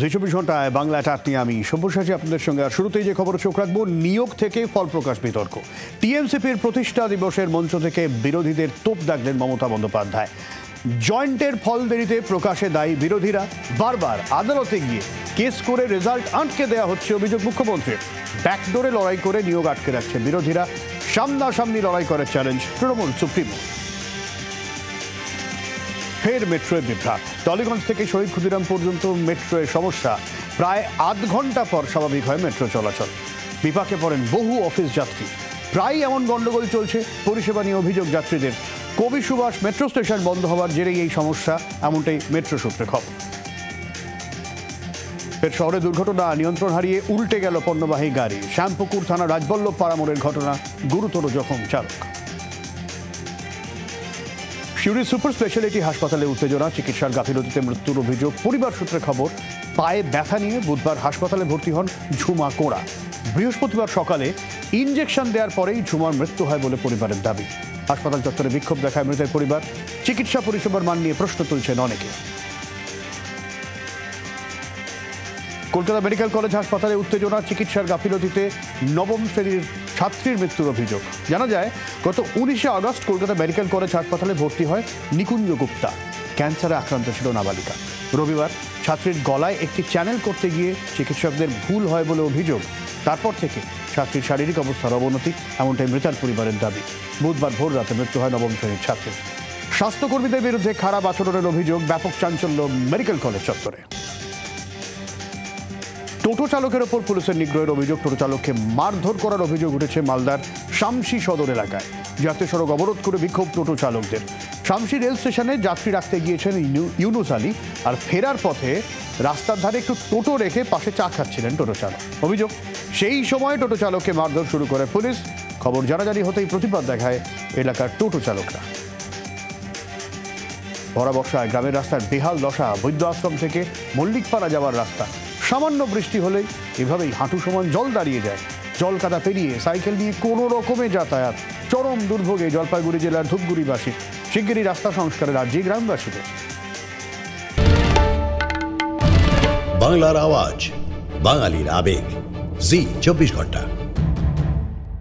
জি ২৪ ঘন্টায় বাংলা টাট নিয়ে আমি সব্যসাচী আপনাদের সঙ্গে। আর শুরুতেই যে খবর চোখ রাখবো, নিয়োগ থেকে ফল প্রকাশ বিতর্ক। টিএমসিপির প্রতিষ্ঠা দিবসের মঞ্চ থেকে বিরোধীদের তোপ দাগলেন মমতা বন্দ্যোপাধ্যায়। জয়েন্টের ফল দেরিতে প্রকাশে দায়ী বিরোধীরা। বারবার আদালতে গিয়ে কেস করে রেজাল্ট আটকে দেওয়া হচ্ছে অভিযোগ মুখ্যমন্ত্রীর। ব্যাকডোরে লড়াই করে নিয়োগ আটকে রাখছে বিরোধীরা। সামনাসামনি লড়াই করে চ্যালেঞ্জ তৃণমূল সুপ্রিমো। ফের মেট্রোয় বিভ্রাট। টলিগঞ্জ থেকে শহীদ ক্ষুদিরাম পর্যন্ত মেট্রোয় সমস্যা। প্রায় আধ ঘন্টা পর স্বাভাবিক হয় মেট্রো চলাচল। বিপাকে পড়েন বহু অফিস যাত্রী। প্রায় এমন গন্ডগোল চলছে পরিষেবা নিয়ে অভিযোগ যাত্রীদের। কবি সুভাষ মেট্রো স্টেশন বন্ধ হওয়ার জেরেই এই সমস্যা, এমনটাই মেট্রো সূত্রে খবর। ফের শহরে দুর্ঘটনা, নিয়ন্ত্রণ হারিয়ে উল্টে গেল পণ্যবাহী গাড়ি। শ্যামপুকুর থানা রাজবল্লভ পাড়া মোড়ের ঘটনা, গুরুতর জখম চালক। সিউড়ি সুপার স্পেশালিটি হাসপাতালে উত্তেজনা, চিকিৎসার গাফিলতিতে মৃত্যুর অভিযোগ। পরিবার সূত্রে খবর, পায়ে ব্যথা নিয়ে বুধবার হাসপাতালে ভর্তি হন ঝুমা কোড়া। বৃহস্পতিবার সকালে ইনজেকশন দেওয়ার পরেই ঝুমার মৃত্যু হয় বলে পরিবারের দাবি। হাসপাতাল চত্বরে বিক্ষোভ দেখায় মৃতের পরিবার। চিকিৎসা পরিষেবার মান নিয়ে প্রশ্ন তুলছেন অনেকে। কলকাতা মেডিকেল কলেজ হাসপাতালে উত্তেজনা, চিকিৎসার গাফিলতিতে নবম শ্রেণীর ছাত্রীর মৃত্যুর অভিযোগ। জানা যায়, গত 19শে আগস্ট কলকাতা মেডিকেল কলেজ হাসপাতালে ভর্তি হয় নিকুঞ্জ গুপ্তা। ক্যান্সারে আক্রান্ত ছিল নাবালিকা। রবিবার ছাত্রীর গলায় একটি চ্যানেল করতে গিয়ে চিকিৎসকদের ভুল হয় বলে অভিযোগ। তারপর থেকে ছাত্রীর শারীরিক অবস্থার অবনতি, এমনটাই মৃতার পরিবারের দাবি। বুধবার ভোর রাতে মৃত্যু হয় নবম শ্রেণীর ছাত্রীর। স্বাস্থ্যকর্মীদের বিরুদ্ধে খারাপ আচরণের অভিযোগ, ব্যাপক চাঞ্চল্য মেডিকেল কলেজ চত্বরে। টোটো চালকের ওপর পুলিশের নিগ্রহের অভিযোগ। টোটো চালককে মারধর করার অভিযোগ উঠেছে মালদার শামসি সদর এলাকায়। জাতীয় সড়ক অবরোধ করে বিক্ষোভ টোটো চালকদের। শামসি রেল স্টেশনে যাত্রী রাখতে গিয়েছেন ইউনুস আলী, আর ফেরার পথে রাস্তার ধারে একটু টোটো রেখে পাশে চা খাচ্ছিলেন টোটো চালক। অভিযোগ, সেই সময় টোটো চালককে মারধর শুরু করে পুলিশ। খবর জানাজানি হতেই প্রতিবাদ দেখায় এলাকার টোটো চালকরা। ভরা বর্ষায় গ্রামের রাস্তার বেহাল দশা। বৈদ্য আশ্রম থেকে মল্লিকপাড়া যাওয়ার রাস্তা সামান্য বৃষ্টি হলেই এভাবেই হাঁটু সমান জল দাঁড়িয়ে যায়। জল কাদা পেরিয়ে সাইকেল নিয়ে কোনো রকমে যাতায়াত। চরম দুর্ভোগে জলপাইগুড়ি জেলার ধূপগুড়িবাসী। শিগগিরই রাস্তা সংস্কারের আর্জি গ্রামবাসীদের। বাংলার আওয়াজ, বাঙালির আবেগ, জি 24 ঘন্টা।